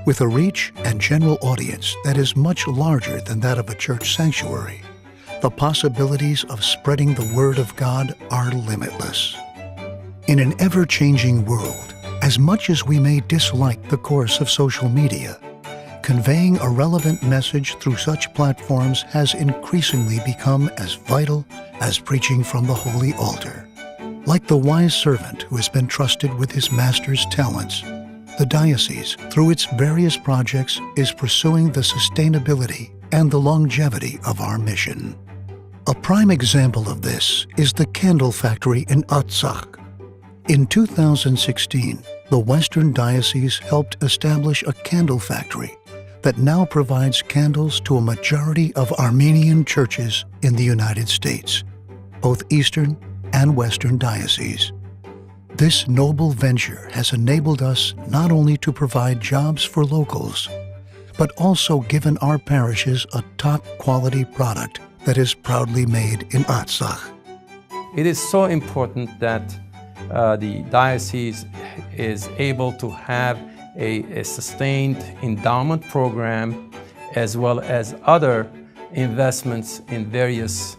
With a reach and general audience that is much larger than that of a church sanctuary, the possibilities of spreading the Word of God are limitless. In an ever-changing world, as much as we may dislike the course of social media, conveying a relevant message through such platforms has increasingly become as vital as preaching from the holy altar. Like the wise servant who has been trusted with his master's talents, the diocese, through its various projects, is pursuing the sustainability and the longevity of our mission. A prime example of this is the candle factory in Artsakh. In 2016, the Western Diocese helped establish a candle factory that now provides candles to a majority of Armenian churches in the United States, both Eastern and Western Dioceses. This noble venture has enabled us not only to provide jobs for locals, but also given our parishes a top-quality product that is proudly made in Artsakh. It is so important that the diocese is able to have a sustained endowment program as well as other investments in various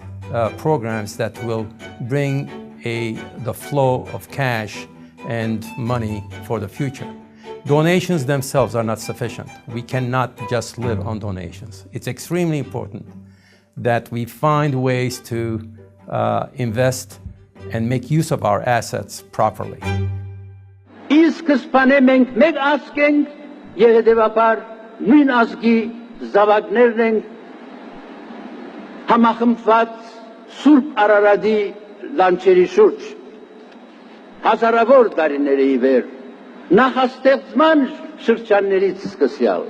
programs that will bring the flow of cash and money for the future. Donations themselves are not sufficient. We cannot just live on donations. It's extremely important that we find ways to invest and make use of our assets properly. Իսկ սկզբանե մենք մեկ ազգ ենք եւ հետեւաբար նույն ազգի զավակներն ենք համախմբված Սուրբ Արարատի լանջերի շուրջ հազարավոր տարիների ի վեր նախաստեղծման շրջաններից սկսյալ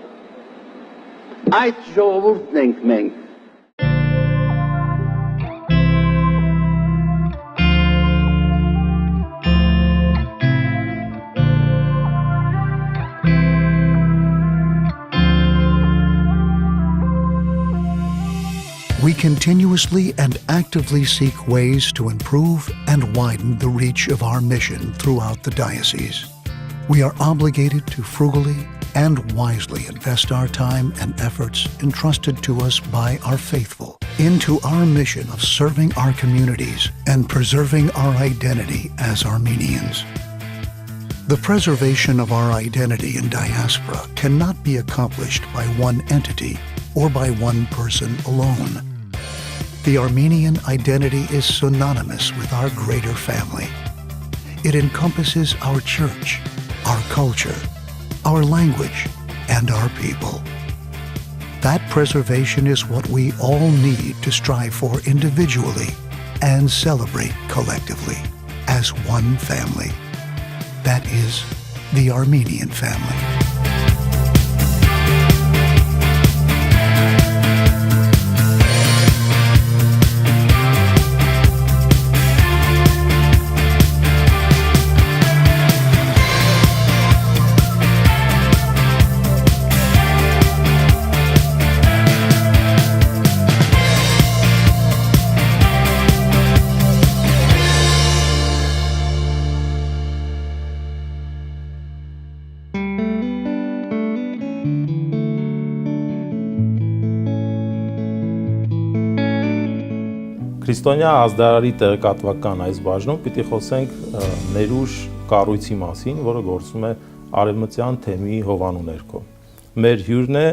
այդ ժողովուրդն ենք մենք. We continuously and actively seek ways to improve and widen the reach of our mission throughout the diocese. We are obligated to frugally and wisely invest our time and efforts entrusted to us by our faithful into our mission of serving our communities and preserving our identity as Armenians. The preservation of our identity in diaspora cannot be accomplished by one entity or by one person alone. The Armenian identity is synonymous with our greater family. It encompasses our church, our culture, our language, and our people. That preservation is what we all need to strive for individually and celebrate collectively as one family. That is the Armenian family. Քրիստոնյա ազդարարի տեղեկատվական այս բաժնում պիտի խոսենք ներուժ կառույցի մասին, որը գործում է արևմտյան թեմի հովանու ներքո։ Մեր հյուրն է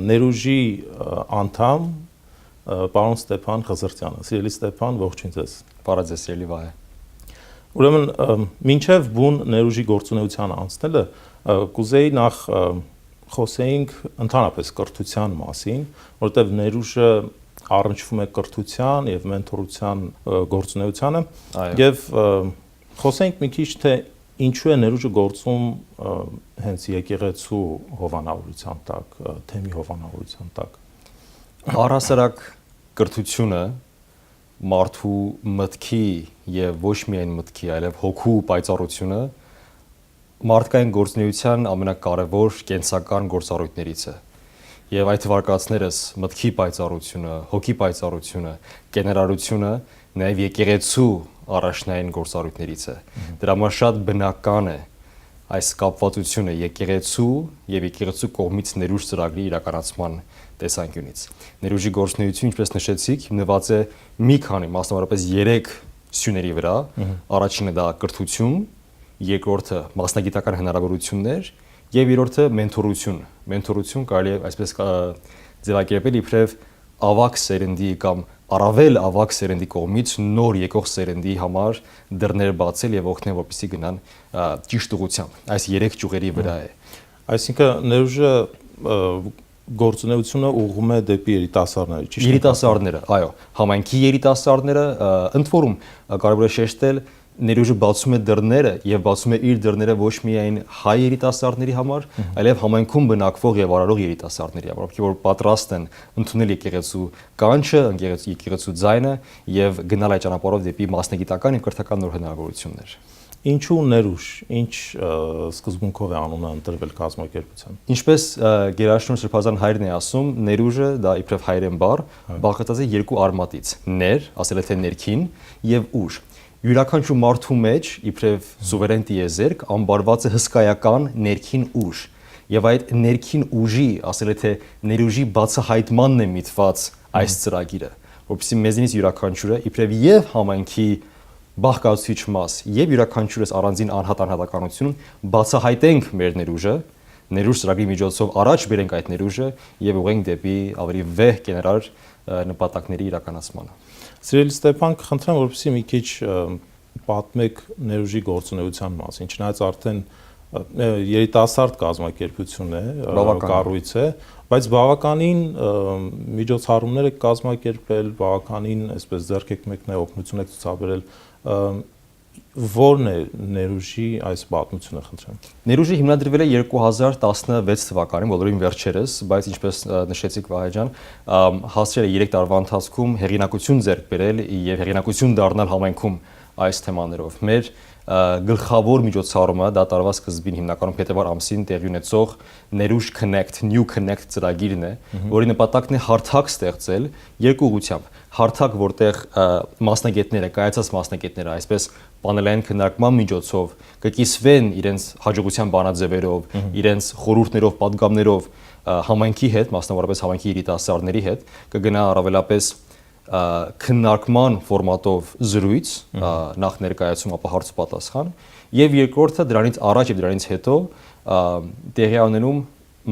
ներուժի անդամ պարոն Ստեփան Խզրտյանը։ Սիրելի Ստեփան, ողջույն ձեզ։ Բարև ձեզ, սիրելի Վահե։ Ուրեմն մինչև բուն ներուժի գործունեությանը անցնելը կուզեի նախ խոսեինք ընդհանրապես կրթության մասին, որովհետև ներուժը առնչվում է կրթության եւ մենթորության գործունեությանը եւ խոսենք մի քիչ թե ինչու է ներուժը գործում հենց եկեղեցու հովանավորության տակ, թեմի հովանավորության տակ։ Առհասարակ կրթությունը մարդու մտքի եւ ոչ միայն մտքի, այլև հոգու պայծառությունը մարդկային գործունեության ամենակարևոր կենսական գործառույթներից է։ Եվ այդ վարկածներս մտքի պայծառությունը, հոգի պայծառությունը, կեներարությունը նաև եկեղեցու առաջնային գործառույթներից է։ Դրա համար շատ բնական է այս կապվածությունը եկեղեցու եւ եկեղեցու կողմից ներուժ ծրագրի իրականացման տեսանկյունից։ Ներուժի գործունեությունը, ինչպես նշեցիք, հիմնված է մի քանի, մասնավորապես 3 սյուների վրա։ Առաջինը դա կրթություն, երկրորդը մասնագիտական հնարավորություններ եւ երրորդը մենթորություն։ Մենթորություն կարելի է այսպես ձևակերպել իբրև ավակ սերնդի կամ առավել ավակ սերնդի կողմից նոր եկող սերնդի համար դռներ բացել եւ օգնել, որպեսզի գնան ճիշտ ուղղությամբ։ Այս 3 ճյուղերի վրա է։ Այսինքն ներուժը գործունեությունը ուղղում է դեպի երիտասարդները, ճիշտ է։ Երիտասարդները, այո, համայնքի երիտասարդները, ընդ որում կարևոր է շեշտել ներուժը բացում է դռները եւ բացում է իր դռները ոչ միայն հայ երիտասարդների համար, այլև համայնքում բնակվող եւ արարող երիտասարդների համար, ովքեր որ պատրաստ են ընդունել եկեղեցու կանչը, եկեղեցու ձայնը եւ գնալ այդ ճանապարհով դեպի մասնագիտական եւ կրթական նոր հնարավորություններ։ Ինչու ներուժ, ինչ սկզբունքով է անունը ընտրվել կազմակերպության։ Ինչպես Գերաշնորհ Սրբազան հայրն է ասում, ներուժը դա իբրև հայերեն բառ բաղկացած է երկու արմատից՝ ներ, ասել է թե ներքին, եւ ուժ։ Յուրաքանչյուր մարդու մեջ իբրև սուվերեն տիեզերք ամբարված է հսկայական ներքին ուժ եւ այդ ներքին ուժի, ասել է թե ներուժի բացահայտմանն է միտված այս ծրագիրը, որովհետեւ մեզնից յուրաքանչյուրը իբրև եւ համայնքի բաղկացուցիչ մաս եւ յուրաքանչյուրս առանձին անհատականությունում բացահայտենք մեր ներուժ ծրագրի միջոցով առաջ բերենք այդ ներուժը եւ ուղենք դեպի ավելի վեհ գեներալ նպատակների իրականացմանը։ Սիրելի Ստեփան, կխնդրեմ, որպեսզի մի քիչ պատմեք ներուժի գործունեության մասին, չնայած արդեն երիտասարդ կազմակերպություն է, կառույց է, բայց բավականին միջոցառումներ եք կազմակերպել, բավականին այսպես ձեռք եք մեկնել, օգնություն եք ցուցաբերել, ո՞րն է ներուժի այս պատմությունը, խնդրեմ։ Ներուժը հիմնադրվել է 2016 թվականին, բոլորին վերջերս, բայց ինչպես նշեցիք Վահե ջան, հասցրել է 3 տարվա ընթացքում հեղինակություն ձեռք բերել եւ հեղինակություն դառնալ համայնքում այս թեմաներով։ Մեր գլխավոր միջոցառումը դա տարվա սկզբին հիմնականում փետրվար ամսին տեղի ունեցող Ներուժ Connect, New Connect ծրագիրն է, որի նպատակն է հարթակ ստեղծել երկու ուղղությամբ։ Հարթակ, որտեղ մասնագետները, կայացած մասնագետները, այսպես պանելային քննարկման միջոցով կկիսվեն իրենց հաջողության բանաձևերով, իրենց խորհուրդներով, պատգամներով համայնքի հետ, մասնավորապես համայնքի երիտասարդների հետ, կգնա առավելապես քննարկման ֆորմատով զրույց, նախ ներկայացում, ապա հարց ու պատասխան, եւ երկրորդը դրանից առաջ եւ դրանից հետո տեղի ունենում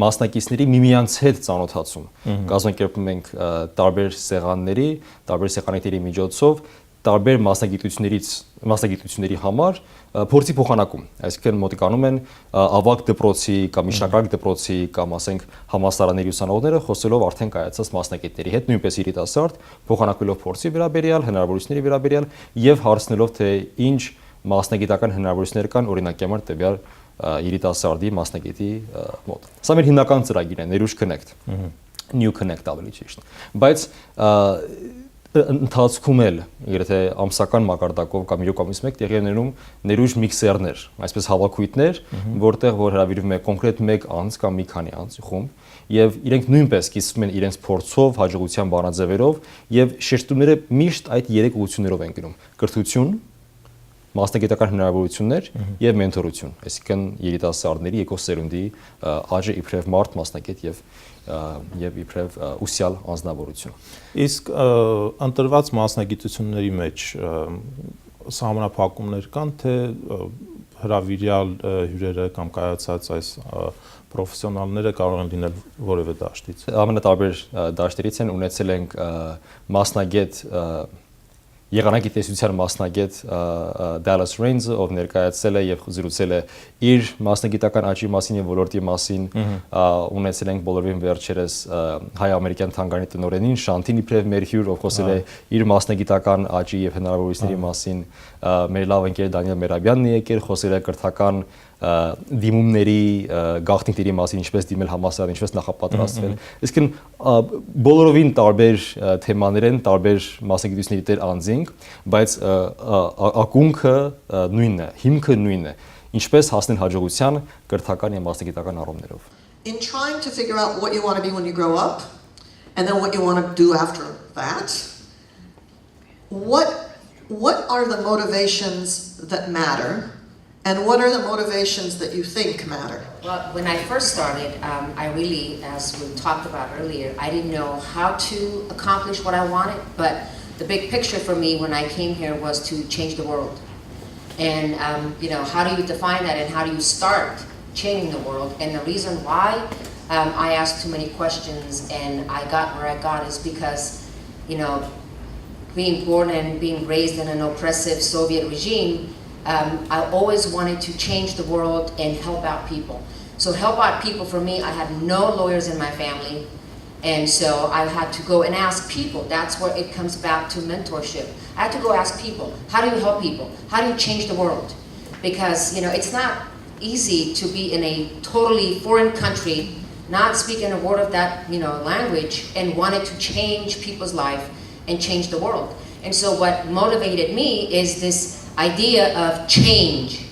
մասնակիցների միմյանց հետ ծանոթացում։ Կազմակերպում ենք տարբեր սեղանների միջոցով տարբեր մասնագիտությունների համար փորձի փոխանակում, այսինքն մոտիկանում են ավագ դպրոցի կամ միջնակարգ դպրոցի կամ ասենք համալսարանների ուսանողները խոսելով արդեն կայացած մասնագետների հետ, նույնպես երիտասարդ, փոխանակելով փորձի վերաբերյալ, հնարավորությունների վերաբերյալ եւ հարցնելով թե ինչ մասնագիտական հնարավորություններ կան օրինակի համար տվյալ երիտասարդի մասնագետի մոտ։ Սա մեր հիմնական ծրագիրն է, Ներուժ Connect, New Connect ավելի ճիշտ։ Բայց ընթացքում էլ եթե ամսական մակարդակով կամ 2 ամիս մեկ տեղի ունենում ներուժ միքսերներ, այսպես հավաքույթներ, որտեղ որ հրավիրվում է կոնկրետ մեկ անձ կամ մի քանի անձ խումբ, եւ իրենք նույնպես կիսվում են իրենց փորձով, հաջողության բանաձևերով եւ շեշտումները միշտ այդ 3 ուղղություններով են գնում. կրթություն, մասնագիտական հնարավորություններ եւ մենթորություն, այսինքն երիտասարդների էկոսերունդի աճը իբրև մարդ մասնագետ եւ իբրև ուսյալ անձնավորություն։ Իսկ ընտրված մասնագիտությունների մեջ սահմանափակումներ կան, թե հրավիրյալ հյուրերը կամ կայացած այս պրոֆեսիոնալները կարող են լինել որևէ դաշտից։ Ամենատարբեր դաշտերից են, ունեցել ենք մասնագետ եղանակի մասնագետ Dallas Rains-ը, ով ներկայացել է եւ զրուցել է իր մասնագիտական աճի մասին եւ ոլորտի մասին, ունեցել ենք բոլորին վերջերս հայ-ամերիկյան թանգարանի տնօրենին Շանթին իբրև մեր հյուր, ով խոսել է իր մասնագիտական աճի եւ հնարավորությունների մասին, մեր լավ ընկեր Դանիել Մերաբյանն է եկել, խոսել է կրթական դիմումների գաղտնիքների մասին, ինչպես դիմել համալսարան, ինչպես նախապատրաստվել։ Իսկն բոլորովին տարբեր թեմաներ են, տարբեր մասնագիտությունների տեր անձինք, բայց ակունքը նույնն է, հիմքը նույնն է, ինչպես հասնել հաջողության կրթական եւ մասնագիտական առումներով։ In trying to figure out what you want to be when you grow up and then what you want to do after that, what are the motivations that matter? And what are the motivations that you think matter? Well, when I first started, I really, as we talked about earlier, I didn't know how to accomplish what I wanted, but the big picture for me when I came here was to change the world. And, how do you define that and how do you start changing the world? And the reason why I asked too many questions and I got where I got is because, being born and being raised in an oppressive Soviet regime, I always wanted to change the world and help out people. So help out people for me, I had no lawyers in my family. And so I had to go and ask people. That's where it comes back to mentorship. I had to go ask people, how do you help people? How do you change the world? Because, it's not easy to be in a totally foreign country, not speaking a word of that, language, and wanted to change people's life and change the world. And so what motivated me is this idea of change.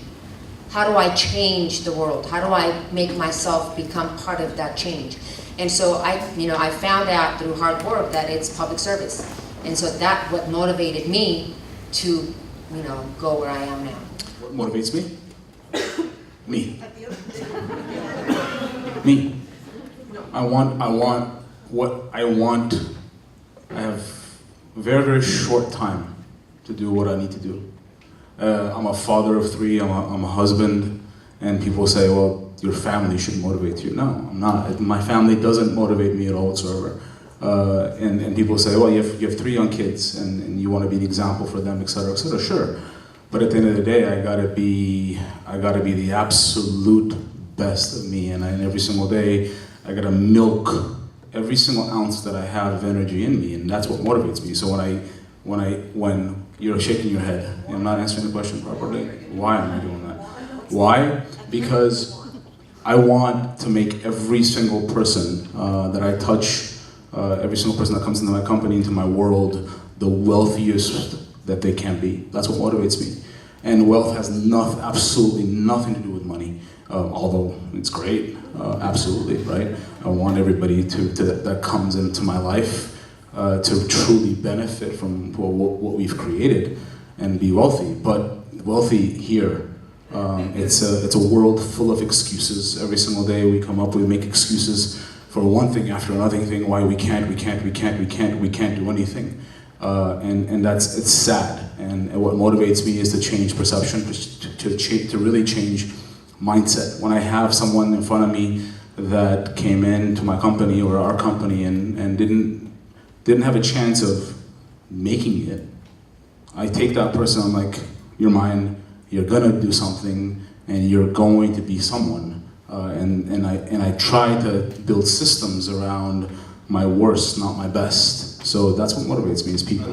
How do I change the world? How do I make myself become part of that change? And so I found out through hard work that it's public service. And so that's what motivated me to, go where I am now. What motivates me? Me. Me. I want what I want. I have very, very short time to do what I need to do. I'm a father of 3, I'm a husband, and people say, well, your family should motivate you. No, I'm not. My family doesn't motivate me at all whatsoever. And people say, well, you have 3 young kids, and you want to be an example for them, etc., etc. Sure, but at the end of the day, I gotta be the absolute best of me, and every single day, I gotta milk every single ounce that I have of energy in me, and that's what motivates me. So when you're shaking your head, and I'm not answering the question properly, why am I doing that? Why? Because I want to make every single person that I touch, every single person that comes into my company, into my world, the wealthiest that they can be. That's what motivates me. And wealth has absolutely nothing to do with money, although it's great, absolutely, right? I want everybody that comes into my life to truly benefit from what we've created and be wealthy. But wealthy here, it's a world full of excuses. Every single day we make excuses for one thing after another thing, why we can't do anything. And it's sad. And what motivates me is to change perception, to really change mindset. When I have someone in front of me that came into my company or our company and didn't have a chance of making it, I take that person, I'm like, you're mine, you're gonna do something, and you're going to be someone. And I try to build systems around my worst, not my best. So that's what motivates me is people.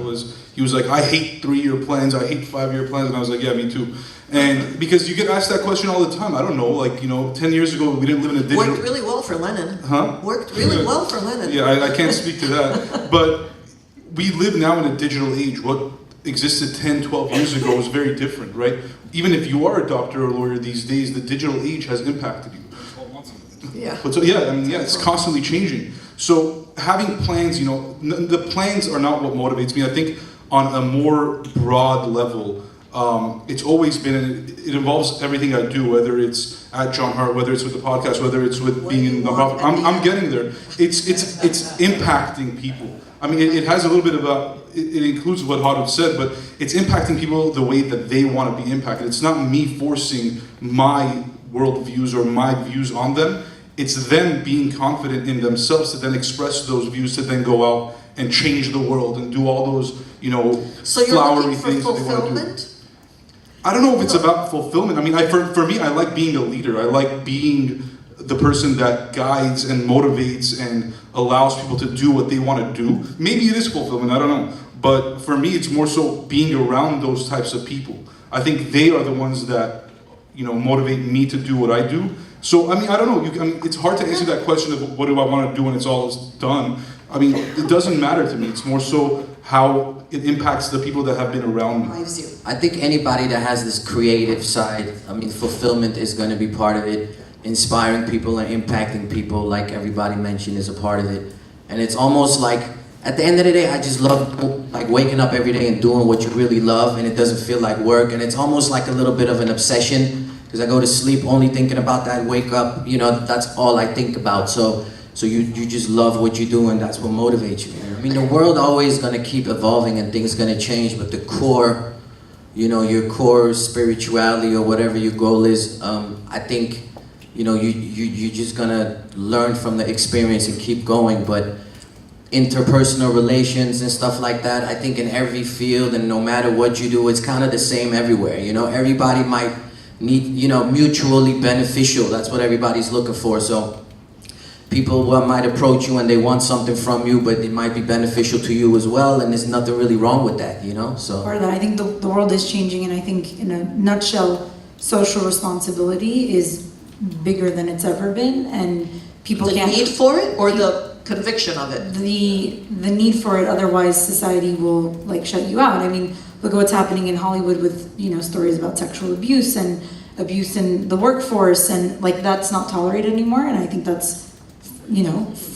He was like, I hate 3-year plans, I hate 5-year plans, and I was like, yeah, me too. And because you get asked that question all the time, I don't know, 10 years ago we didn't live in a digital... Worked really well for Lenin. Huh? Worked really well for Lenin. Yeah, I can't speak to that. But we live now in a digital age. What existed 10, 12 years ago was very different, right? Even if you are a doctor or a lawyer these days, the digital age has impacted you. Yeah. But so, it's constantly changing. So having plans, the plans are not what motivates me. I think on a more broad level, it's always been, it involves everything I do, whether it's at John Hart, whether it's with the podcast, whether it's with being in the nonprofit. I'm getting there. It's impacting people. I mean, it has a little bit about, it includes what Harut said, but it's impacting people the way that they want to be impacted. It's not me forcing my worldviews or my views on them. It's them being confident in themselves to then express those views, to then go out and change the world and do all those, so flowery things that they want to do. I don't know if it's about fulfillment. I mean, for me, I like being a leader. I like being the person that guides and motivates and allows people to do what they want to do. Maybe it is fulfillment, I don't know. But for me, it's more so being around those types of people. I think they are the ones that, motivate me to do what I do. So, I mean, I don't know. It's hard to answer that question of what do I want to do when it's all done. I mean, it doesn't matter to me. It's more so how it impacts the people that have been around me. I think anybody that has this creative side, fulfillment is going to be part of it. Inspiring people and impacting people, like everybody mentioned, is a part of it. And it's almost like, at the end of the day, I just love waking up every day and doing what you really love, and it doesn't feel like work. And it's almost like a little bit of an obsession, because I go to sleep only thinking about that, wake up, that's all I think about. So you just love what you do, and that's what motivates you. I mean, the world always gonna keep evolving and things gonna change, but the core, your core spirituality or whatever your goal is, I think, you're just gonna learn from the experience and keep going. But interpersonal relations and stuff like that, I think in every field and no matter what you do, it's kind of the same everywhere. Everybody might need, mutually beneficial. That's what everybody's looking for. So people might approach you and they want something from you, but it might be beneficial to you as well, and there's nothing really wrong with that, So part of that, I think the world is changing, and I think in a nutshell, social responsibility is bigger than it's ever been, and people can't... The need for it or the conviction of it? The need for it, otherwise society will shut you out. I mean, look at what's happening in Hollywood with, stories about sexual abuse and abuse in the workforce, and that's not tolerated anymore, and I think that's,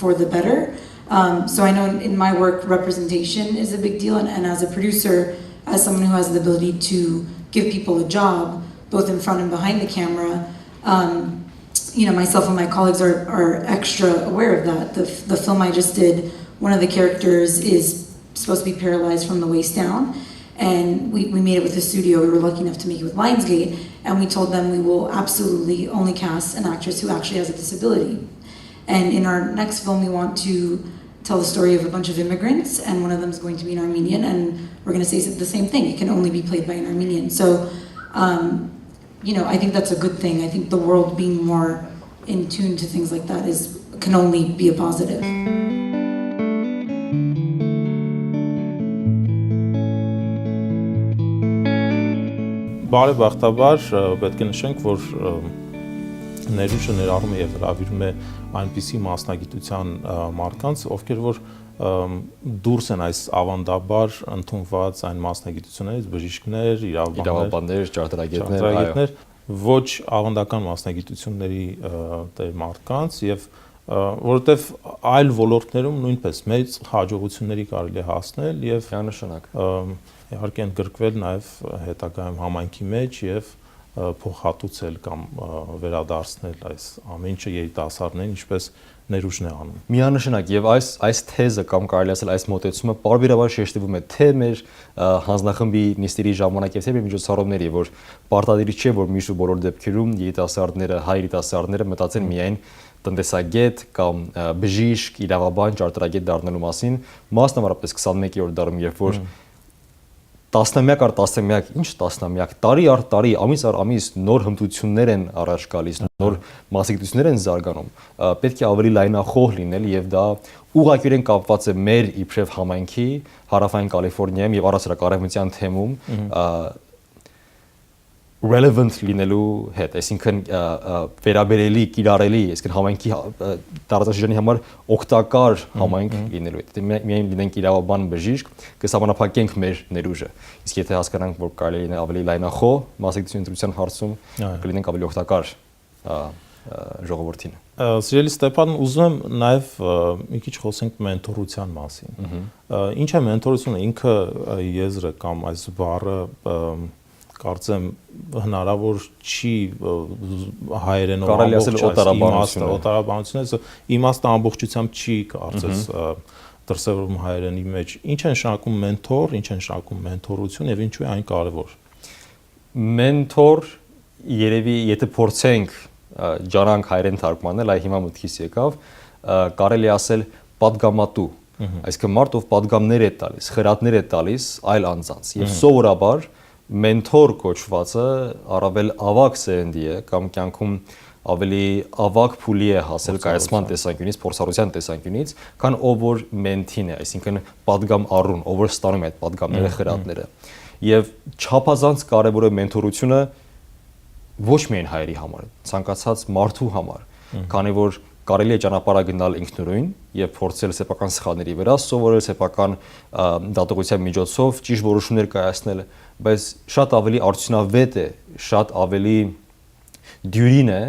for the better. So I know in my work, representation is a big deal, and as a producer, as someone who has the ability to give people a job, both in front and behind the camera, myself and my colleagues are extra aware of that. The film I just did, one of the characters is supposed to be paralyzed from the waist down, And we made it with the studio. We were lucky enough to make it with Lionsgate, and we told them we will absolutely only cast an actress who actually has a disability. And in our next film, we want to tell the story of a bunch of immigrants, and one of them is going to be an Armenian, and we're going to say the same thing. It can only be played by an Armenian. So, I think that's a good thing. I think the world being more in tune to things like that can only be a positive. Բարեբախտաբար պետք է նշենք, որ ներուժը ներառում է եւ հրավիրում է այնպիսի մասնագիտության մարդկանց, ովքեր որ դուրս են այս ավանդաբար ընդունված այն մասնագիտություններից, բժիշկներ, իրավաբաններ, ճարտարագետներ, ոչ ավանդական մասնագիտությունների մարդկանց եւ որովհետեւ այլ ոլորտներում նույնպես մեծ հաջողությունների կարելի է հասնել եւ միանշանակ իհարկե ընդգրկվել նաև հետագայում համայնքի մեջ եւ փոխհատուցել կամ վերադարձնել այս ամեն ինչը երիտասարդներին, ինչպես ներուժն է անում։ Միանշանակ եւ այս թեզը կամ կարելի ասել այս մոտեցումը բարբերաբար շեշտվում է թե մեր հանձնախմբի նիստերի ժամանակ եւ թե մեր միջոցառումների, որ պարտադիր չէ, որ միշտ բոլոր դեպքերում երիտասարդները, հայ երիտասարդները մտածեն միայն տնտեսագետ կամ բժիշկ, իրավաբան, ճարտարագետ դառնալու մասին, մասնավորապես 21-րդ դարում, երբ որ տասնամյակ առ տասնամյակ, ինչ տասնամյակ, տարի առ տարի, ամիս առ ամիս նոր հմտություններ են առաջ գալիս, նոր մասնագիտություններ են զարգանում, պետք է ավելի լայնախոհ լինել եւ դա ուղղակիորեն կապված է մեր իբրև համայնքի հարավային Կալիֆոռնիայում եւ առասարակ արևմտյան թեմում relevant լինելու հետ, այսինքն վերաբերելի, կիրառելի, այսինքն համայնքի տարածաշրջանի համար օգտակար համայնք լինելու հետ։ Միայն լինենք իրավաբան, բժիշկ, կսահմանափակենք մեր ներուժը։ Իսկ եթե հասկանանք, որ կարելի է ավելի լայնախոհ մասնագիտություն ընտրության հարցում, կլինենք ավելի օգտակար ժողովրդին։ Սիրելի Ստեփան, ուզում եմ նաև մի քիչ խոսենք մենթորության մասին։ Ինչ է մենթորությունը, ինքը եզրը կամ այս բառը կարծեմ հնարավոր չի հայերենով օտարաբանությունը իմաստը ամբողջությամբ չի կարծես դրսևորում հայերենի մեջ։ Ինչ է նշանակում մենթոր, ինչ է նշանակում մենթորություն եւ ինչու է այն կարեւոր։ Մենթոր երևի եթե փորձենք ջանանք հայերեն թարգմանել, այ հիմա մտքիս եկավ, կարելի ասել պատգամատու, այսինքն մարդ ով պատգամներ է տալիս, խրատներ է տալիս այլ անձանց եւ սովորաբար մենթոր կոչվածը առավել ավագ սերնդի է կամ կյանքում ավելի ավագ փուլի է հասել կայացման տեսանկյունից, փորձառության տեսանկյունից, քան ով որ մենթին է, այսինքն պատգամ առուն, ով որ ստանում է այդ պատգամները, խրատները։ Եվ չափազանց կարևոր է մենթորությունը ոչ միայն հայերի համար, ցանկացած մարդու համար, քանի որ կարելի է ճանապարհ ինքնուրույն եւ փորձել սեփական սխալների վրա, սովորել սեփական դատողության միջոցով ճիշտ որոշումներ կայացնել, բայց շատ ավելի արդյունավետ է, շատ ավելի դյուրին է,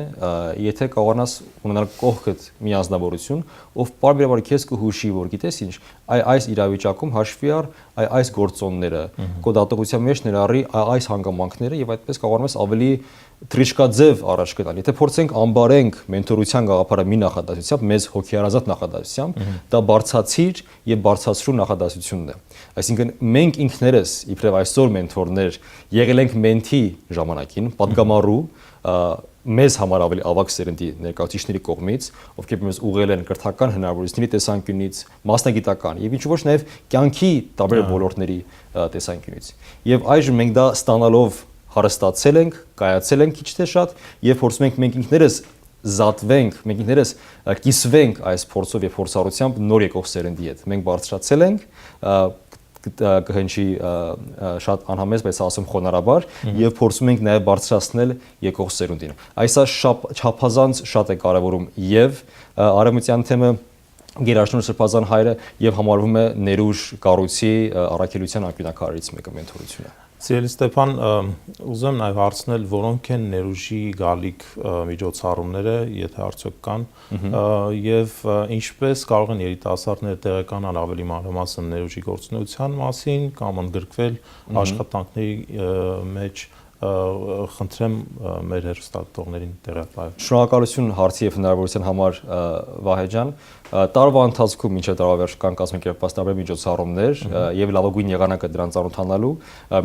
եթե կարողանաս ունենալ կողքդ մի անձնավորություն, ով բարբերաբար քեզ կհուշի, որ գիտես ինչ, այս իրավիճակում հաշվի առ այս գործոնները, քո դատողության մեջ ներառի այս հանգամանքները եւ այդպես կարողանաս ավելի թրիշկաձև առաջ գնալ։ Եթե փորձենք ամբարենք մենթորության գաղափարը մի նախադասությամբ, մեզ հոգեարազատ նախադասությամբ, դա բարձրացիր եւ բարձրացրու նախադասությունն է։ Այսինքն մենք ինքներս իբրև այսօր մենթորներ եղել ենք մենթի ժամանակին, պատգամառու մեզ համար ավելի ավագ սերնդի ներկայացուցիչների կողմից, ովքեր մեզ ուղղել են կրթական հնարավորությունների տեսանկյունից, մասնագիտական եւ ինչ ոչ նաեւ կյանքի տարբեր ոլորտների տեսանկյունից։ Եվ այժմ մենք դա ստանալով հարստացել ենք, կայացել ենք քիչ թե շատ եւ փորձում ենք մենք ինքներս զատվենք, մենք ինքներս կիսվենք այս փորձով եւ փորձառությամբ նոր եկող սերնդի հետ։ Մենք բարձրացել ենք, կհնչի շատ անհամեստ, բայց ասում խոնարհաբար եւ փորձում ենք նաեւ բարձրացնել եկող սերունդին։ Այսա չափազանց շատ է կարեւորում եւ արևմտյան թեմը Գերաշնորհ Սրբազան հայրը եւ համարվում է ներուժ կառույցի առաքելության անկյունակարից մեկը մենթորությունը։ Սիրելի Ստեփան, ուզում եմ նաև հարցնել, որոնք են ներուժի գալիք միջոցառումները, եթե արդյոք կան, եւ ինչպես կարող են երիտասարդները տեղեկանալ ավելի մանրամասն ներուժի գործունեության մասին կամ ընդգրկվել աշխատանքների մեջ խնդրեմ մեր հեռուստատողներին տեղյակել։ Շնորհակալություն հարցի եւ հնարավորության համար Վահե ջան։ Տարվա ընթացքում մինչև տարվա կան կազմակերպված տարբեր միջոցառումներ եւ լավագույն եղանակը դրան ծանոթանալու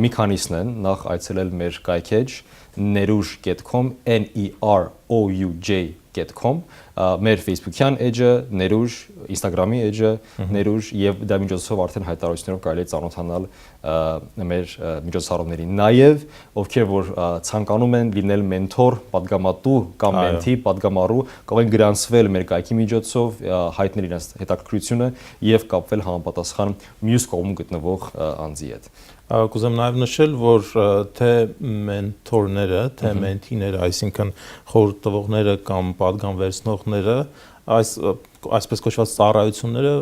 մի քանիսն են։ Նախ այցելել մեր կայքեջ neruj.com nerouj.com մեր Facebook-յան էջը Neruj, Instagram-ի էջը Neruj եւ դա միջոցով արդեն հայտարարություններով կարելի է ծանոթանալ մեր միջոցառումներին։ Նաեւ ովքեր որ ցանկանում են լինել մենթոր, պատգամատու կամ մենթի, պատգամառու, կարող են գրանցվել մեր կայքի միջոցով, հայտնել իրենց հետաքրքրությունը եւ կապվել համապատասխան մյուս կողմում գտնվող անձի հետ։ Կուզեմ նաև նշել, որ թե մենթորները, թե մենթիները, այսինքն խորհուրդ տվողները կամ պատգամվերցնողները, այսպես կոչված ծառայությունները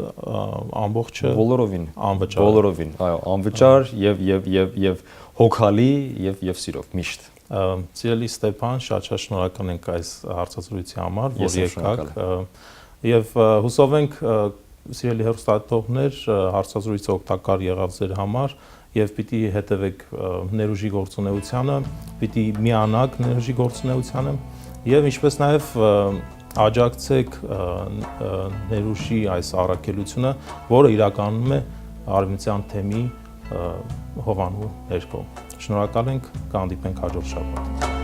ամբողջը բոլորովին անվճար։ Բոլորովին, այո, անվճար եւ հոգալի եւ սիրով միշտ։ Սիրելի Ստեփան, շատ շնորհակալ ենք այս հարցազրույցի համար, որ եկաք եւ հուսով ենք սիրելի հեռուստատողներ, հարցազրույցը օգտակար եղավ ձեր համար եւ պիտի հետևեք Neruj-ի գործունեությանը, պիտի միանաք Neruj-ի գործունեությանը եւ ինչպես նաեւ աջակցեք Neruj-ի այս առաքելությունը, որը իրականում է արևմտյան թեմի հովանու ներքո։ Շնորհակալ ենք, կհանդիպենք հաջորդ շաբաթ։